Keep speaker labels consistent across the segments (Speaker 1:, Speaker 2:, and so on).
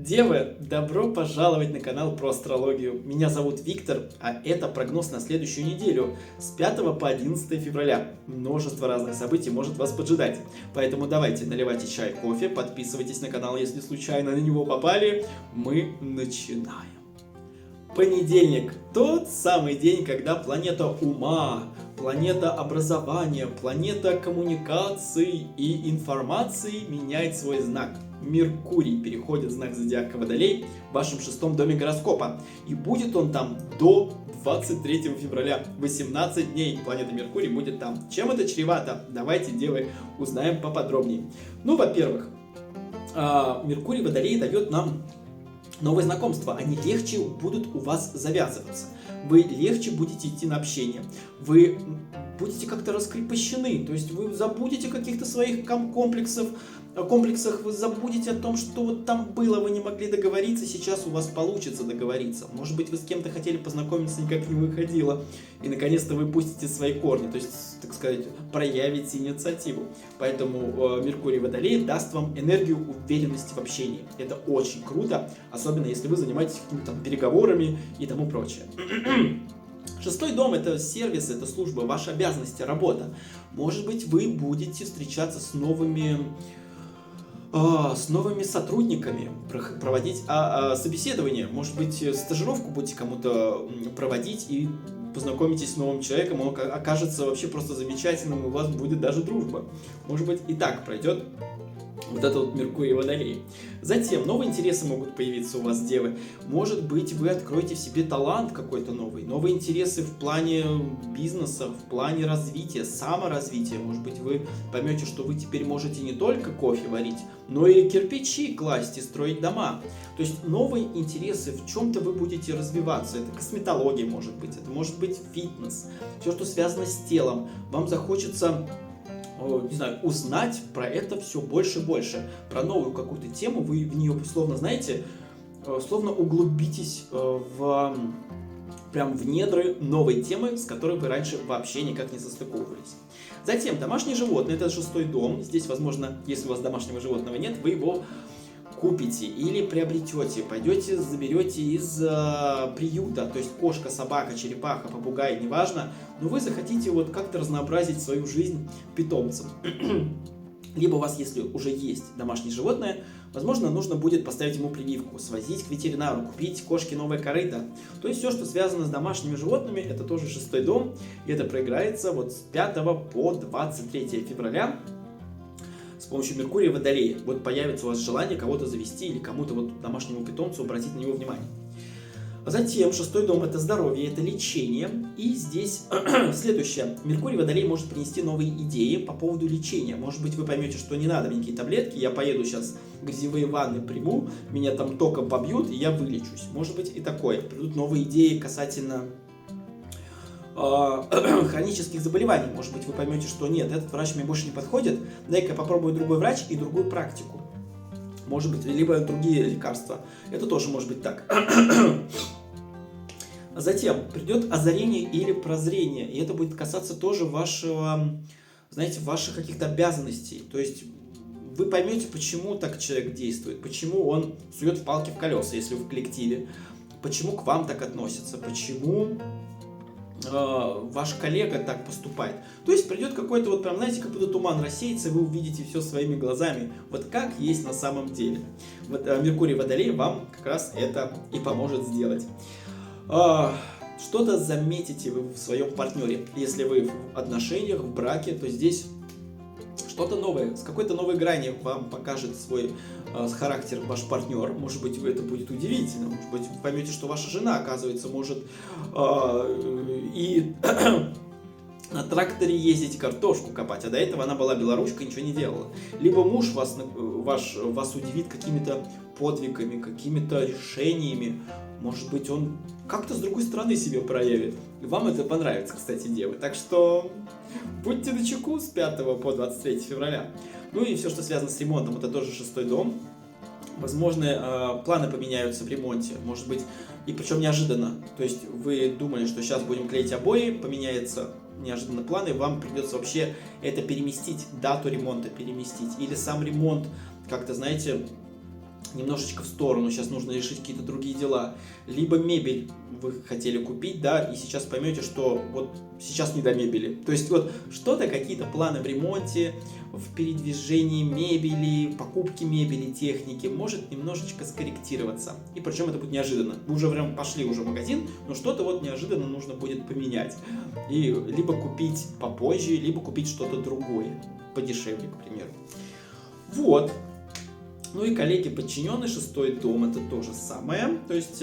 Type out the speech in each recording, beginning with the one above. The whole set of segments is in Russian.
Speaker 1: Девы, добро пожаловать на канал про астрологию. Меня зовут Виктор, а это прогноз на следующую неделю с 5 по 11 февраля. Множество разных событий может вас поджидать. Поэтому давайте наливайте чай, кофе, подписывайтесь на канал, если случайно на него попали. Мы начинаем. Понедельник – тот самый день, когда планета ума, планета образования, планета коммуникаций и информации меняет свой знак. Меркурий переходит в знак зодиака Водолей в вашем шестом доме гороскопа. И будет он там до 23 февраля. 18 дней планета Меркурий будет там. Чем это чревато? Давайте, девы, узнаем поподробнее. Ну, во-первых, Меркурий Водолей дает нам новые знакомства, они легче будут у вас завязываться. Вы легче будете идти на общение. Вы будете как-то раскрепощены. То есть вы забудете о каких-то своих комплексах, вы забудете о том, что вот там было, вы не могли договориться, сейчас у вас получится договориться. Может быть, вы с кем-то хотели познакомиться, никак не выходило. И наконец-то вы пустите свои корни, то есть, так сказать, проявите инициативу. Поэтому Меркурий Водолей даст вам энергию уверенности в общении. Это очень круто, особенно если вы занимаетесь какими-то переговорами и тому прочее. Шестой дом – это сервис, это служба, ваши обязанности, работа. Может быть, вы будете встречаться с новыми сотрудниками, проводить собеседование. Может быть, стажировку будете кому-то проводить и познакомитесь с новым человеком, он окажется вообще просто замечательным, и у вас будет даже дружба. Может быть, и так пройдет вот это вот Меркурий Водолей. Затем новые интересы могут появиться у вас, девы. Может быть, вы откроете в себе талант какой-то новый. Новые интересы в плане бизнеса, в плане развития, саморазвития. Может быть, вы поймете, что вы теперь можете не только кофе варить, но и кирпичи класть и строить дома. То есть новые интересы, в чем-то вы будете развиваться. Это косметология, может быть фитнес. Все, что связано с телом. Вам захочется, не знаю, узнать про это все больше и больше. Про новую какую-то тему, вы в нее словно, знаете, словно углубитесь прям в недры новой темы, с которой вы раньше вообще никак не состыковывались. Затем домашние животные, это шестой дом. Здесь, возможно, если у вас домашнего животного нет, вы его купите или приобретете, пойдете, заберете из приюта, то есть кошка, собака, черепаха, попугай, неважно, но вы захотите вот как-то разнообразить свою жизнь питомцем. Либо у вас, если уже есть домашнее животное, возможно, нужно будет поставить ему прививку, свозить к ветеринару, купить кошке новое корыто. То есть все, что связано с домашними животными, это тоже шестой дом, и это проиграется вот с 5 по 23 февраля. С помощью Меркурия Водолея вот появится у вас желание кого-то завести или кому-то вот домашнему питомцу обратить на него внимание. Затем шестой дом – это здоровье, это лечение. И здесь следующее. Меркурий Водолей может принести новые идеи по поводу лечения. Может быть, вы поймете, что не надо мне никакие таблетки, я поеду сейчас грязевые ванны приму, меня там током побьют, и я вылечусь. Может быть и такое. Придут новые идеи касательно хронических заболеваний. Может быть, вы поймете, что нет, этот врач мне больше не подходит, дай-ка я попробую другой врач и другую практику. Может быть, либо другие лекарства. Это тоже может быть так. Затем придет озарение или прозрение, и это будет касаться тоже вашего, знаете, ваших каких-то обязанностей. То есть вы поймете, почему так человек действует, почему он сует палки в колеса, если вы в коллективе, почему к вам так относятся, почему ваш коллега так поступает. То есть придет какой-то вот прям, знаете, как будто туман рассеется, и вы увидите все своими глазами, вот как есть на самом деле. Вот Меркурий Водолей вам как раз это и поможет сделать. Что-то заметите вы в своем партнере. Если вы в отношениях, в браке, то здесь что-то новое, с какой-то новой грани вам покажет свой характер ваш партнер. Может быть, это будет удивительно. Может быть, вы поймете, что ваша жена, оказывается, может и на тракторе ездить, картошку копать, а до этого она была белоручкой, ничего не делала. Либо муж вас удивит какими-то подвигами, какими-то решениями. Может быть, он как-то с другой стороны себя проявит. И вам это понравится, кстати, девы. Так что будьте начеку с 5 по 23 февраля. Ну и все, что связано с ремонтом, это тоже шестой дом. Возможно, планы поменяются в ремонте, может быть, и причем неожиданно. То есть вы думали, что сейчас будем клеить обои, поменяются неожиданно планы, вам придется вообще это переместить, дату ремонта переместить. Или сам ремонт как-то, знаете, немножечко в сторону, сейчас нужно решить какие-то другие дела, либо мебель вы хотели купить, да, и сейчас поймете, что вот сейчас не до мебели. То есть вот что-то, какие-то планы в ремонте, в передвижении мебели, покупке мебели, техники может немножечко скорректироваться. И причем это будет неожиданно. Вы уже прям пошли уже в магазин, но что-то вот неожиданно нужно будет поменять. И либо купить попозже, либо купить что-то другое, подешевле, к примеру. Вот. Ну и коллеги, подчиненные, 6-й дом, это то же самое. То есть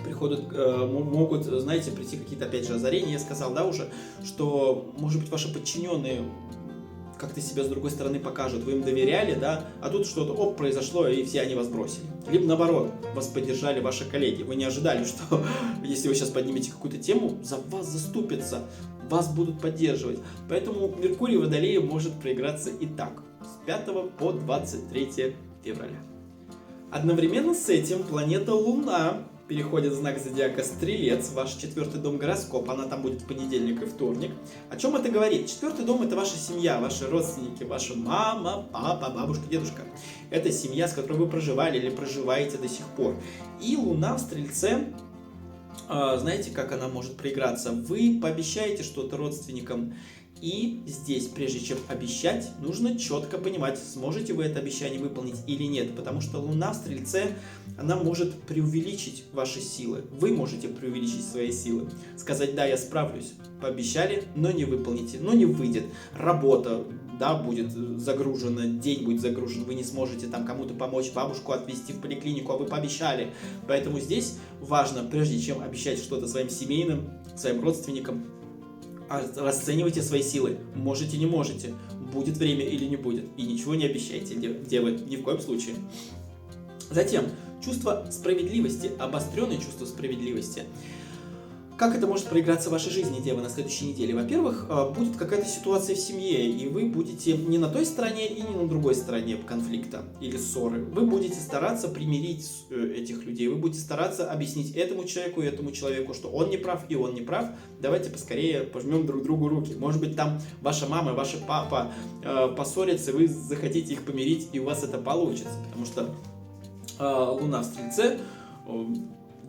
Speaker 1: приходят, могут, знаете, прийти какие-то, опять же, озарения. Я сказал, да, уже, что, может быть, ваши подчиненные как-то себя с другой стороны покажут. Вы им доверяли, да, а тут что-то, произошло, и все они вас бросили. Либо наоборот, вас поддержали ваши коллеги. Вы не ожидали, что если вы сейчас поднимете какую-то тему, за вас заступятся, вас будут поддерживать. Поэтому Меркурий в Водолее может проиграться и так. С 5 по 23 февраля. Одновременно с этим планета Луна переходит в знак зодиака Стрелец, ваш 4-й дом гороскопа, она там будет в понедельник и вторник. О чем это говорит? 4-й дом — это ваша семья, ваши родственники, ваша мама, папа, бабушка, дедушка. Это семья, с которой вы проживали или проживаете до сих пор. И Луна в Стрельце, знаете, как она может проиграться? Вы пообещаете что-то родственникам, и здесь, прежде чем обещать, нужно четко понимать, сможете вы это обещание выполнить или нет. Потому что Луна в Стрельце, она может преувеличить ваши силы. Вы можете преувеличить свои силы. Сказать, да, я справлюсь. Пообещали, но не выполните, но не выйдет. Работа, да, будет загружена, день будет загружен. Вы не сможете там кому-то помочь, бабушку отвезти в поликлинику, а вы пообещали. Поэтому здесь важно, прежде чем обещать что-то своим семейным, своим родственникам, расценивайте свои силы. Можете, не можете. Будет время или не будет. И ничего не обещайте, девы, ни в коем случае. Затем, чувство справедливости, обостренное чувство справедливости. Как это может проиграться в вашей жизни, девы, на следующей неделе? Во-первых, будет какая-то ситуация в семье, и вы будете не на той стороне и не на другой стороне конфликта или ссоры. Вы будете стараться примирить этих людей, вы будете стараться объяснить этому человеку и этому человеку, что он не прав и он не прав. Давайте поскорее пожмем друг другу руки. Может быть, там ваша мама, ваш папа поссорятся, вы захотите их помирить, и у вас это получится. Потому что Луна в Стрельце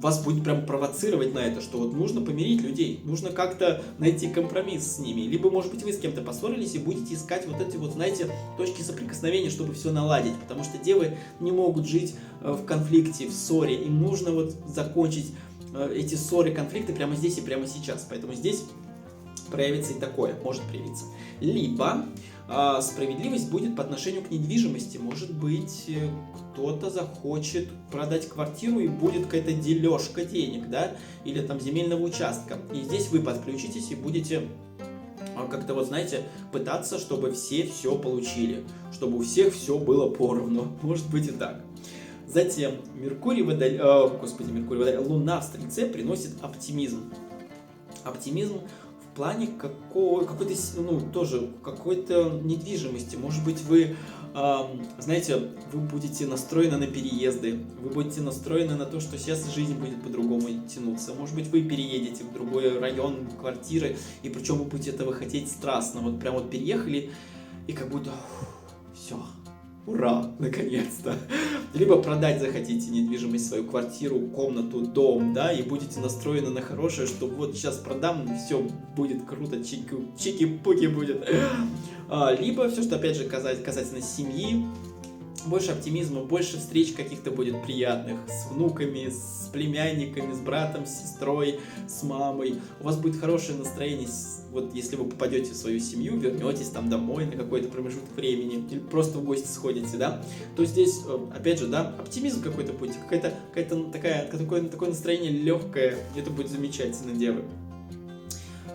Speaker 1: вас будет прям провоцировать на это, что вот нужно помирить людей, нужно как-то найти компромисс с ними. Либо, может быть, вы с кем-то поссорились и будете искать вот эти вот, знаете, точки соприкосновения, чтобы все наладить. Потому что девы не могут жить в конфликте, в ссоре. Им нужно вот закончить эти ссоры, конфликты прямо здесь и прямо сейчас. Поэтому здесь проявится и такое, может проявиться. Либо справедливость будет по отношению к недвижимости. Может быть, кто-то захочет продать квартиру и будет какая-то дележка денег, да, или там земельного участка. И здесь вы подключитесь и будете как-то, вот знаете, пытаться, чтобы все получили, чтобы у всех все было поровну. Может быть и так. Затем Луна в Стрельце приносит оптимизм. Оптимизм в плане какой-то, тоже какой-то недвижимости. Может быть, вы, знаете, вы будете настроены на переезды, вы будете настроены на то, что сейчас жизнь будет по-другому тянуться. Может быть, вы переедете в другой район, квартиры, и причем вы будете этого хотеть страстно. Вот прям вот переехали, и как будто все. Ура, наконец-то. Либо продать захотите недвижимость, свою квартиру, комнату, дом, да, и будете настроены на хорошее, что вот сейчас продам, все будет круто, чики-пуки будет. Либо все, что опять же касательно семьи, больше оптимизма, больше встреч каких-то будет приятных с внуками, с племянниками, с братом, с сестрой, с мамой. У вас будет хорошее настроение, вот если вы попадете в свою семью, вернетесь там домой на какой-то промежуток времени, или просто в гости сходите, да, то здесь, опять же, да, оптимизм какой-то будет, такое настроение легкое, это будет замечательно, девы.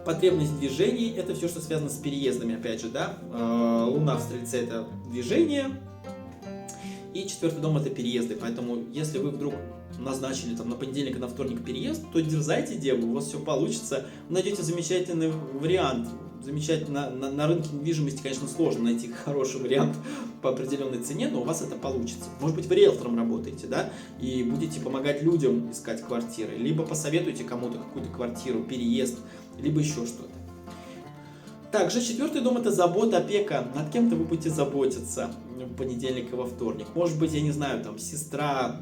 Speaker 1: Потребность в движении — это все, что связано с переездами, опять же, да, Луна в Стрельце — это движение, и 4-й дом — это переезды, поэтому если вы вдруг назначили там на понедельник и на вторник переезд, то дерзайте, девы, у вас все получится, вы найдете замечательный вариант. Замечательно, на рынке недвижимости, конечно, сложно найти хороший вариант по определенной цене, но у вас это получится. Может быть, вы риэлтором работаете, да, и будете помогать людям искать квартиры, либо посоветуйте кому-то какую-то квартиру, переезд, либо еще что-то. Также четвертый дом — это забота, опека. Над кем-то вы будете заботиться в понедельник и во вторник. Может быть, я не знаю, там сестра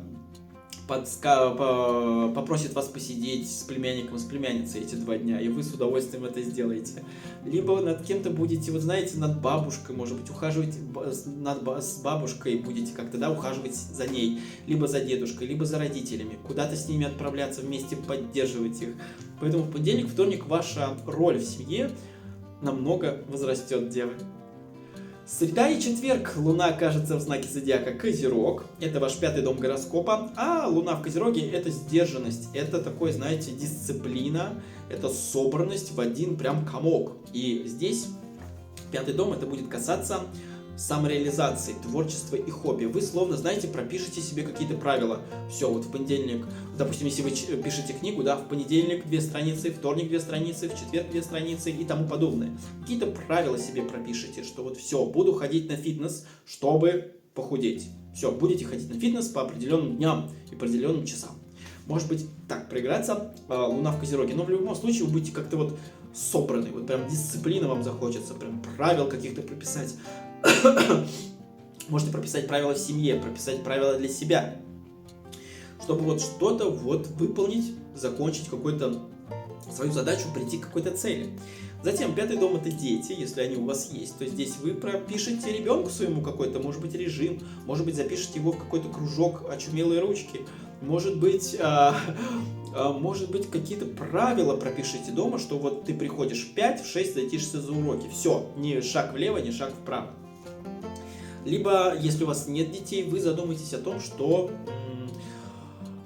Speaker 1: попросит вас посидеть с племянником, с племянницей эти 2 дня, и вы с удовольствием это сделаете. Либо над кем-то будете, вот знаете, над бабушкой, может быть, ухаживать с бабушкой, будете как-то, да, ухаживать за ней, либо за дедушкой, либо за родителями, куда-то с ними отправляться вместе, поддерживать их. Поэтому в понедельник, вторник ваша роль в семье намного возрастет, девы. Среда и четверг Луна окажется в знаке зодиака Козерог. Это ваш 5-й дом гороскопа. А Луна в Козероге — это сдержанность. Это такой, знаете, дисциплина. Это собранность в один прям комок. И здесь 5-й дом — это будет касаться самореализации, творчества и хобби. Вы словно, знаете, пропишите себе какие-то правила. Все, вот в понедельник, допустим, если вы пишете книгу, да, в понедельник 2 страницы, вторник 2 страницы, в четверг 2 страницы и тому подобное. Какие-то правила себе пропишите, что вот все, буду ходить на фитнес, чтобы похудеть. Все, будете ходить на фитнес по определенным дням и определенным часам. Может быть, так проиграться Луна в Козероге, но в любом случае вы будете как-то вот собраны, вот прям дисциплина вам захочется, прям правил каких-то прописать. Можете прописать правила в семье, прописать правила для себя, чтобы вот что-то вот выполнить, закончить какую-то свою задачу, прийти к какой-то цели. Затем 5-й дом — это дети, если они у вас есть, то здесь вы пропишете ребенку своему какой-то, может быть, режим, может быть, запишите его в какой-то кружок очумелые ручки, может быть, какие-то правила пропишите дома, что вот ты приходишь в 5, в 6 садишься за уроки. Все, ни шаг влево, ни шаг вправо. Либо, если у вас нет детей, вы задумаетесь о том, что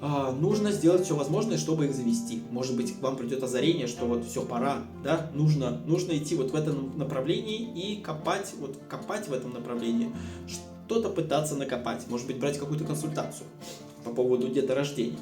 Speaker 1: нужно сделать все возможное, чтобы их завести. Может быть, к вам придет озарение, что вот все, пора, да, нужно идти вот в этом направлении и копать в этом направлении, что-то пытаться накопать, может быть, брать какую-то консультацию по поводу деторождения.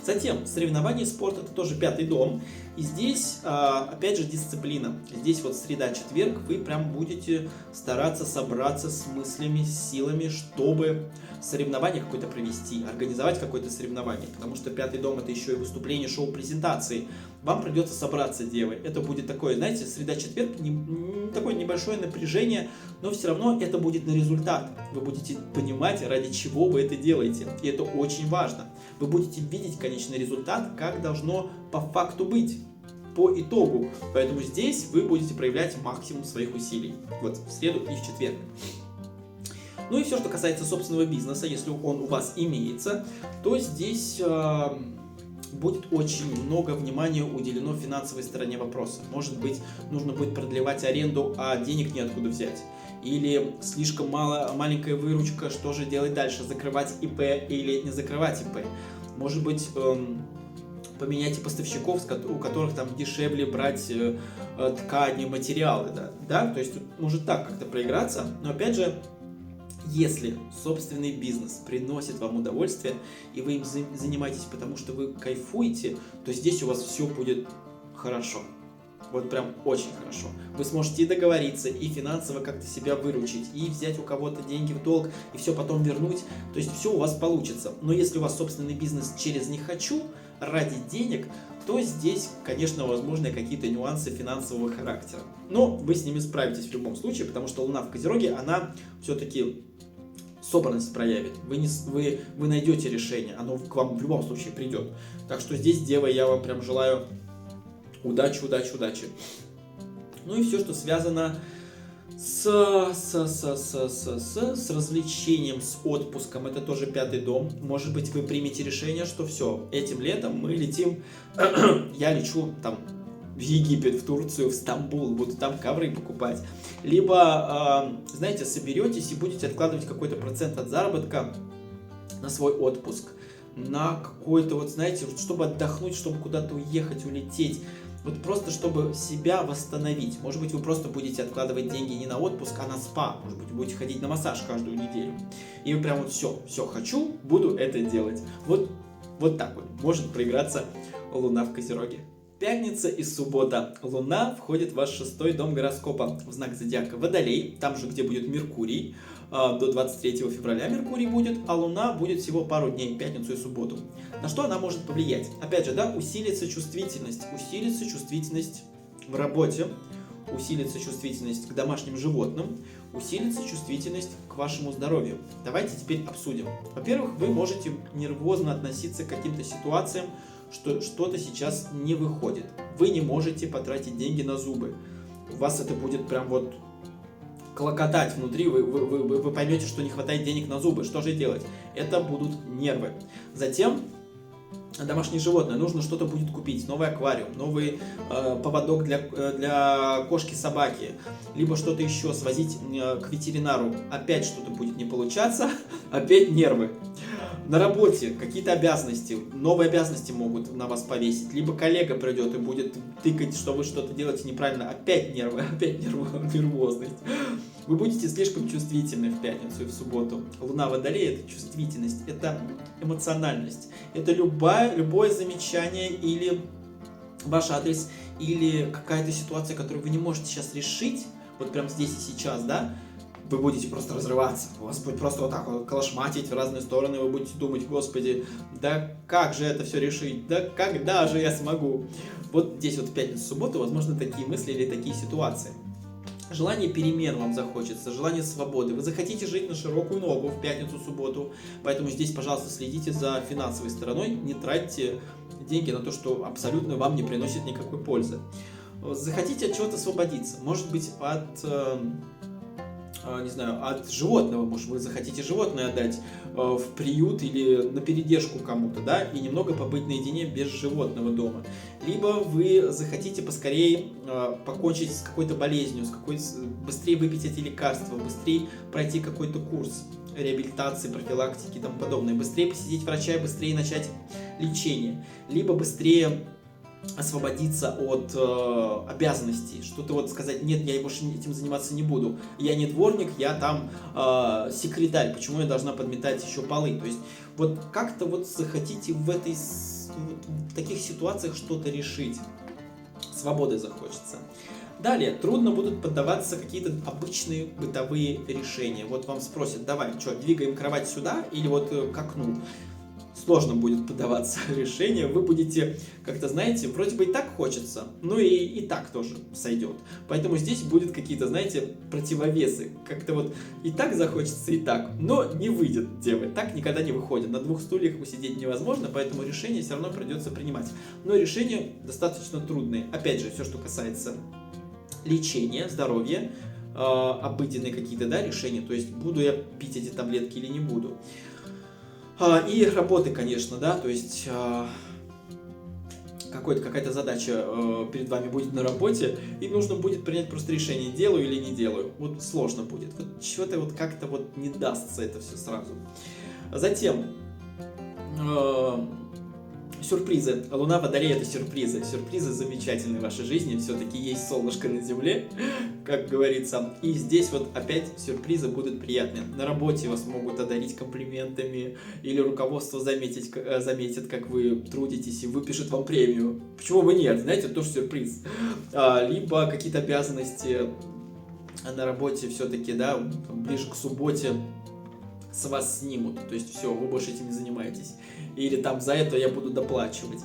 Speaker 1: Затем, соревнования и спорт — это тоже 5-й дом. И здесь, опять же, дисциплина. Здесь вот среда-четверг вы прям будете стараться собраться с мыслями, с силами, чтобы соревнование какое-то провести, организовать какое-то соревнование. Потому что 5-й дом — это еще и выступление, шоу-презентации. Вам придется собраться, девы. Это будет такое, знаете, среда-четверг, такое небольшое напряжение, но все равно это будет на результат. Вы будете понимать, ради чего вы это делаете. И это очень важно. Вы будете видеть конечный результат, как должно по факту быть, по итогу. Поэтому здесь вы будете проявлять максимум своих усилий. Вот в среду и в четверг. Ну и все, что касается собственного бизнеса, если он у вас имеется, то здесь будет очень много внимания уделено финансовой стороне вопроса. Может быть, нужно будет продлевать аренду, а денег неоткуда взять. Или слишком маленькая выручка, что же делать дальше? Закрывать ИП или не закрывать ИП? Может быть, поменяйте поставщиков, у которых там дешевле брать ткани, материалы. Да? То есть тут может так как-то проиграться, но опять же, если собственный бизнес приносит вам удовольствие, и вы им занимаетесь, потому что вы кайфуете, то здесь у вас все будет хорошо. Вот прям очень хорошо. Вы сможете и договориться, и финансово как-то себя выручить, и взять у кого-то деньги в долг, и все потом вернуть. То есть все у вас получится. Но если у вас собственный бизнес через «не хочу», ради денег, то здесь, конечно, возможны какие-то нюансы финансового характера. Но вы с ними справитесь в любом случае, потому что Луна в Козероге, она все-таки собранность проявит. Вы найдете решение, оно к вам в любом случае придет. Так что здесь, девы, я вам прям желаю удачи. Ну и все, что связано с развлечением, с отпуском, это тоже 5-й дом. Может быть, вы примете решение, что все, этим летом мы летим, я лечу там в Египет, в Турцию, в Стамбул, буду там ковры покупать. Либо, знаете, соберетесь и будете откладывать какой-то процент от заработка на свой отпуск, на какой-то, вот знаете, чтобы отдохнуть, чтобы куда-то уехать, улететь. Вот просто, чтобы себя восстановить. Может быть, вы просто будете откладывать деньги не на отпуск, а на спа. Может быть, вы будете ходить на массаж каждую неделю. И вы прям вот все хочу, буду это делать. Вот так вот может проиграться Луна в Козероге. Пятница и суббота. Луна входит в ваш 6-й дом гороскопа, в знак зодиака Водолей, там же, где будет Меркурий. До 23 февраля Меркурий будет, а Луна будет всего пару дней, пятницу и субботу. На что она может повлиять? Опять же, да, усилится чувствительность в работе, усилится чувствительность к домашним животным, усилится чувствительность к вашему здоровью. Давайте теперь обсудим. Во-первых, вы можете нервозно относиться к каким-то ситуациям, что что-то сейчас не выходит. Вы не можете потратить деньги на зубы. У вас это будет прям вот клокотать внутри, вы поймете, что не хватает денег на зубы. Что же делать? Это будут нервы. Затем домашние животные. Нужно что-то будет купить. Новый аквариум, новый поводок для кошки-собаки, либо что-то еще свозить к ветеринару. Опять что-то будет не получаться, опять нервы. На работе какие-то обязанности, новые обязанности могут на вас повесить, либо коллега придет и будет тыкать, что вы что-то делаете неправильно, опять нервы, опять нервозность. Вы будете слишком чувствительны в пятницу и в субботу. Луна Водолея – это чувствительность, это эмоциональность, это любое замечание или ваш адрес, или какая-то ситуация, которую вы не можете сейчас решить, вот прямо здесь и сейчас, да, вы будете просто разрываться, у вас будет просто вот так вот колошматить в разные стороны, вы будете думать: господи, да как же это все решить, да когда же я смогу? Вот здесь вот в пятницу-субботу, возможно, такие мысли или такие ситуации. Желание перемен вам захочется, желание свободы. Вы захотите жить на широкую ногу в пятницу-субботу, поэтому здесь, пожалуйста, следите за финансовой стороной, не тратьте деньги на то, что абсолютно вам не приносит никакой пользы. Захотите от чего-то освободиться, может быть, не знаю, от животного, может, вы захотите животное отдать в приют или на передержку кому-то, да, и немного побыть наедине без животного дома. Либо вы захотите поскорее покончить с какой-то болезнью, быстрее выпить эти лекарства, быстрее пройти какой-то курс реабилитации, профилактики и тому подобное, быстрее посетить врача и быстрее начать лечение, либо быстрее освободиться от обязанностей, что-то вот сказать: нет, я больше этим заниматься не буду, я не дворник, я там секретарь, почему я должна подметать еще полы? То есть вот как-то вот захотите в таких ситуациях что-то решить, свободы захочется. Далее, трудно будут поддаваться какие-то обычные бытовые решения. Вот вам спросят: давай, что, двигаем кровать сюда или вот к окну? Сложно будет поддаваться решению, вы будете как-то, знаете, вроде бы и так хочется, но и так тоже сойдет. Поэтому здесь будут какие-то, знаете, противовесы. Как-то вот и так захочется, и так, но не выйдет делать. Так никогда не выходит. На двух стульях усидеть невозможно, поэтому решение все равно придется принимать. Но решения достаточно трудные. Опять же, все, что касается лечения, здоровья, обыденные какие-то, да, решения, то есть буду я пить эти таблетки или не буду. И работы, конечно, да, то есть какая-то задача перед вами будет на работе, и нужно будет принять просто решение: делаю или не делаю. Вот сложно будет. Вот что-то вот как-то вот не дастся это все сразу. Затем сюрпризы. Луна Водолея — это сюрпризы. Сюрпризы замечательные в вашей жизни. Все-таки есть солнышко на земле, как говорится. И здесь вот опять сюрпризы будут приятные. На работе вас могут одарить комплиментами, или руководство заметит, как вы трудитесь, и выпишет вам премию. Почему бы нет? Знаете, это тоже сюрприз. Либо какие-то обязанности на работе все-таки, да, ближе к субботе с вас снимут, то есть все, вы больше этим не занимаетесь, или там за это я буду доплачивать.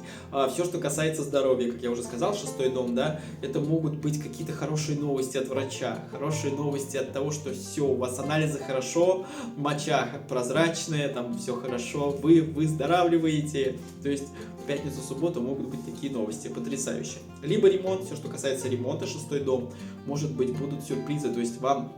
Speaker 1: Все, что касается здоровья, как я уже сказал, 6-й дом, да, это могут быть какие-то хорошие новости от врача, хорошие новости от того, что все, у вас анализы хорошо, моча прозрачная, там все хорошо, вы выздоравливаете, то есть в пятницу-субботу могут быть такие новости потрясающие. Либо ремонт, все, что касается ремонта, 6-й дом, может быть, будут сюрпризы, то есть вам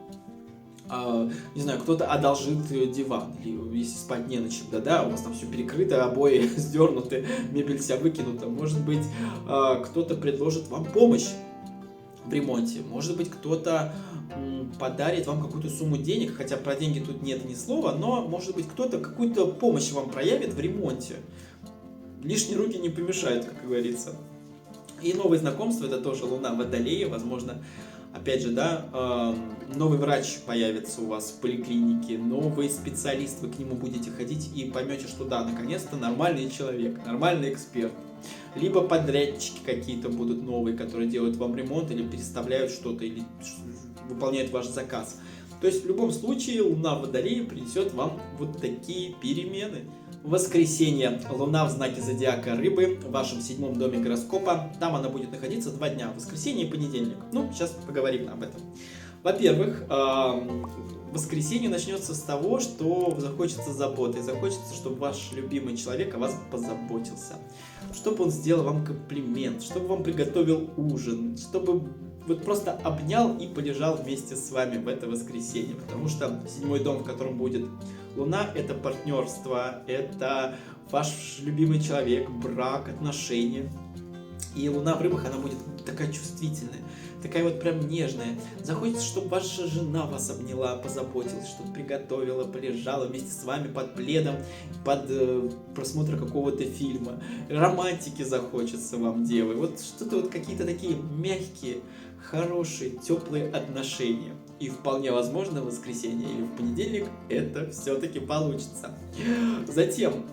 Speaker 1: не знаю, кто-то одолжит диван, или если спать не на чем, да, у вас там все перекрыто, обои сдернуты, мебель вся выкинута. Может быть, кто-то предложит вам помощь в ремонте, может быть, кто-то подарит вам какую-то сумму денег, хотя про деньги тут нет ни слова, но, может быть, кто-то какую-то помощь вам проявит в ремонте. Лишние руки не помешают, как говорится. И новые знакомства — это тоже Луна Водолея, возможно. Опять же, да, новый врач появится у вас в поликлинике, новый специалист, вы к нему будете ходить и поймете, что да, наконец-то нормальный человек, нормальный эксперт. Либо подрядчики какие-то будут новые, которые делают вам ремонт или переставляют что-то, или выполняют ваш заказ. То есть в любом случае Луна в Водолее принесет вам вот такие перемены. Воскресенье. Луна в знаке зодиака Рыбы, в вашем 7-м доме гороскопа. Там она будет находиться 2 дня, воскресенье и понедельник. Ну, сейчас поговорим об этом. Во-первых, воскресенье начнется с того, что захочется заботы. Захочется, чтобы ваш любимый человек о вас позаботился. Чтобы он сделал вам комплимент, чтобы вам приготовил ужин, чтобы вот просто обнял и полежал вместе с вами в это воскресенье. Потому что 7-й дом, в котором будет Луна, это партнерство, это ваш любимый человек, брак, отношения. И Луна в Рыбах, она будет такая чувствительная, такая вот прям нежная. Захочется, чтобы ваша жена вас обняла, позаботилась, что-то приготовила, полежала вместе с вами под пледом, под просмотр какого-то фильма. Романтики захочется вам, девы. Вот что-то вот какие-то такие мягкие, хорошие, теплые отношения. И вполне возможно в воскресенье или в понедельник это все-таки получится. Затем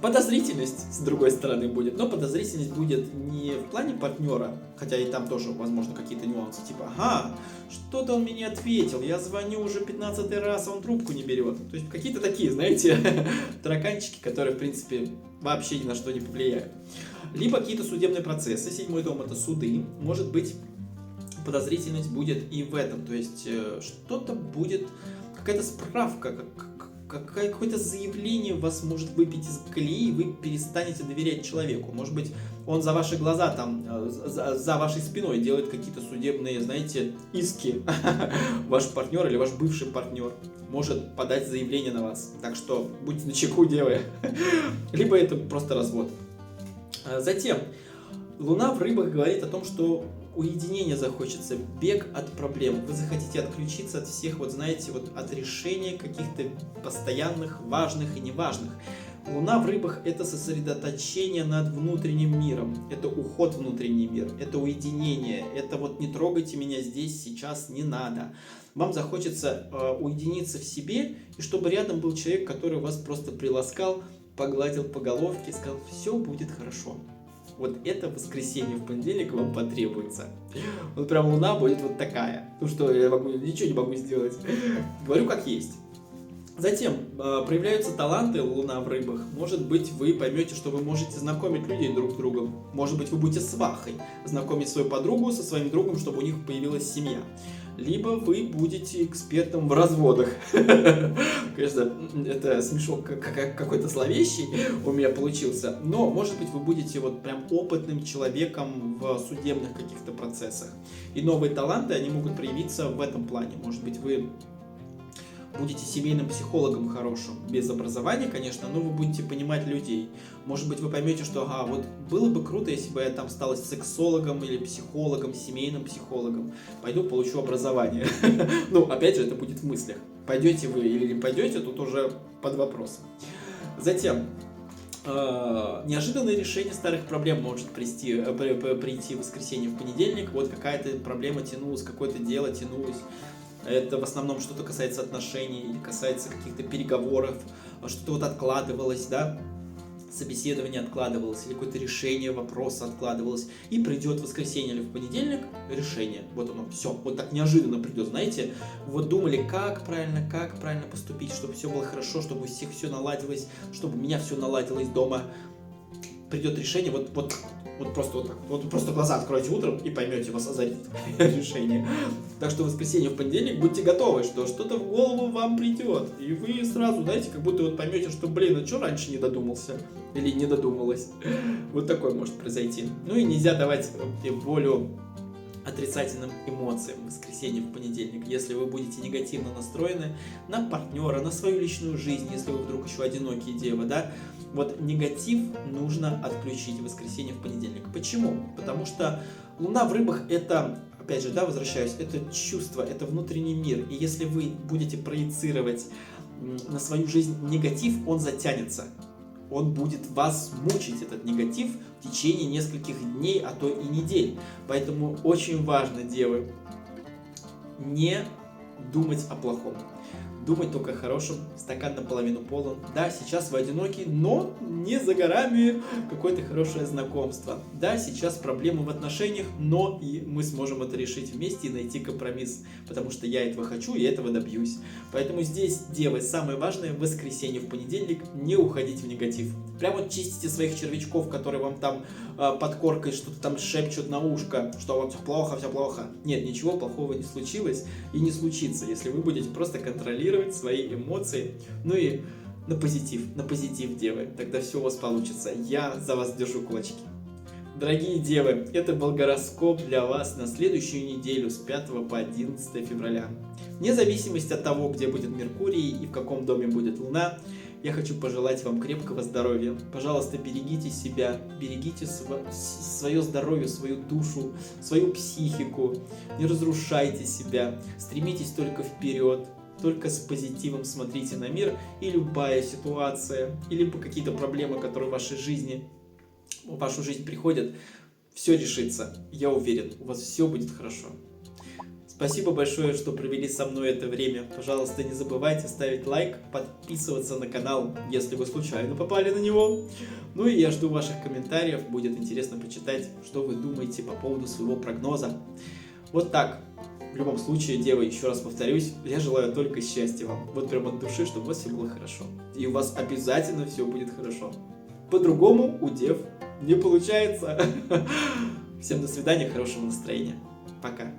Speaker 1: подозрительность с другой стороны будет, но подозрительность будет не в плане партнера, хотя и там тоже возможно какие-то нюансы, типа, ага, что-то он мне не ответил, я звоню уже 15-й раз, а он трубку не берет. То есть какие-то такие, знаете, тараканчики, которые в принципе вообще ни на что не повлияют. Либо какие-то судебные процессы, 7-й дом это суды, может быть подозрительность будет и в этом, то есть что-то будет, какая-то справка, какое-то заявление вас может выбить из колеи, и вы перестанете доверять человеку. Может быть, он за ваши глаза, там, за вашей спиной делает какие-то судебные, знаете, иски. Ваш партнер или ваш бывший партнер может подать заявление на вас. Так что будьте начеку, девы. Либо это просто развод. Затем, Луна в Рыбах говорит о том, что уединение захочется, бег от проблем. Вы захотите отключиться от всех, вот знаете, вот от решения каких-то постоянных, важных и неважных. Луна в Рыбах – это сосредоточение над внутренним миром, это уход в внутренний мир, это уединение, это вот не трогайте меня здесь, сейчас, не надо. Вам захочется уединиться в себе, и чтобы рядом был человек, который вас просто приласкал, погладил по головке и сказал: все будет хорошо. Вот это воскресенье в понедельник вам потребуется. Вот прям Луна будет вот такая. Ну что, я ничего не могу сделать. Говорю как есть. Затем проявляются таланты Луна в Рыбах. Может быть, вы поймете, что вы можете знакомить людей друг с другом. Может быть, вы будете свахой, знакомить свою подругу со своим другом, чтобы у них появилась семья. Либо вы будете экспертом в разводах. Конечно, это смешок какой-то зловещий у меня получился. Но, может быть, вы будете вот прям опытным человеком в судебных каких-то процессах. И новые таланты, они могут проявиться в этом плане. Может быть, вы будете семейным психологом хорошим, без образования, конечно, но вы будете понимать людей. Может быть, вы поймете, что ага, вот было бы круто, если бы я там стала сексологом или психологом, семейным психологом. Пойду получу образование. Ну, опять же, это будет в мыслях. Пойдете вы или не пойдете, тут уже под вопросом. Затем, неожиданное решение старых проблем может прийти в воскресенье, в понедельник. Вот какая-то проблема тянулась, какое-то дело тянулось. Это в основном что-то касается отношений, касается каких-то переговоров, что-то вот откладывалось, да, собеседование откладывалось, или какое-то решение вопроса откладывалось, и придет в воскресенье или в понедельник решение. Вот оно, все, вот так неожиданно придет, знаете, вот думали, как правильно поступить, чтобы все было хорошо, чтобы у всех все наладилось, чтобы у меня все наладилось дома. Придет решение, вот просто вот так. Вот просто глаза откройте утром и поймете, вас озарит решение. Так что в воскресенье, в понедельник будьте готовы, что что-то в голову вам придет. И вы сразу, знаете, как будто вот поймете, что, блин, а что раньше не додумался? Или не додумалась? Вот такое может произойти. Ну и нельзя давать волю отрицательным эмоциям в воскресенье, в понедельник. Если вы будете негативно настроены на партнера, на свою личную жизнь, если вы вдруг еще одинокие девы, да, вот негатив нужно отключить в воскресенье, в понедельник. Почему? Потому что Луна в Рыбах это, опять же, да, возвращаюсь, это чувство, это внутренний мир. И если вы будете проецировать на свою жизнь негатив, он затянется. Он будет вас мучить, этот негатив, в течение нескольких дней, а то и недель. Поэтому очень важно, девы, не думать о плохом. думать только о хорошем, стакан наполовину полон. Да, сейчас вы одиноки, но не за горами какое-то хорошее знакомство. Да, сейчас проблемы в отношениях, но и мы сможем это решить вместе и найти компромисс, потому что я этого хочу и этого добьюсь. Поэтому здесь, девы, самое важное, в воскресенье, в понедельник не уходить в негатив. Прямо вот чистите своих червячков, которые вам там под коркой что-то там шепчут на ушко, что вам все плохо, все плохо. Нет, ничего плохого не случилось и не случится, если вы будете просто контролировать свои эмоции. Ну и на позитив, девы. Тогда все у вас получится. Я за вас держу кулачки. Дорогие девы, это был гороскоп для вас на следующую неделю с 5 по 11 февраля. Вне зависимости от того, где будет Меркурий и в каком доме будет Луна, я хочу пожелать вам крепкого здоровья. Пожалуйста, берегите себя, берегите свое здоровье, свою душу, свою психику. Не разрушайте себя, стремитесь только вперед. Только с позитивом смотрите на мир, и любая ситуация, или какие-то проблемы, которые в вашей жизни, в вашу жизнь приходят, все решится. Я уверен, у вас все будет хорошо. Спасибо большое, что провели со мной это время. Пожалуйста, не забывайте ставить лайк, подписываться на канал, если вы случайно попали на него. Ну и я жду ваших комментариев, будет интересно почитать, что вы думаете по поводу своего прогноза. Вот так. В любом случае, девы, еще раз повторюсь, я желаю только счастья вам. Вот прям от души, чтобы у вас все было хорошо. И у вас обязательно все будет хорошо. По-другому у дев не получается. Всем до свидания, хорошего настроения. Пока.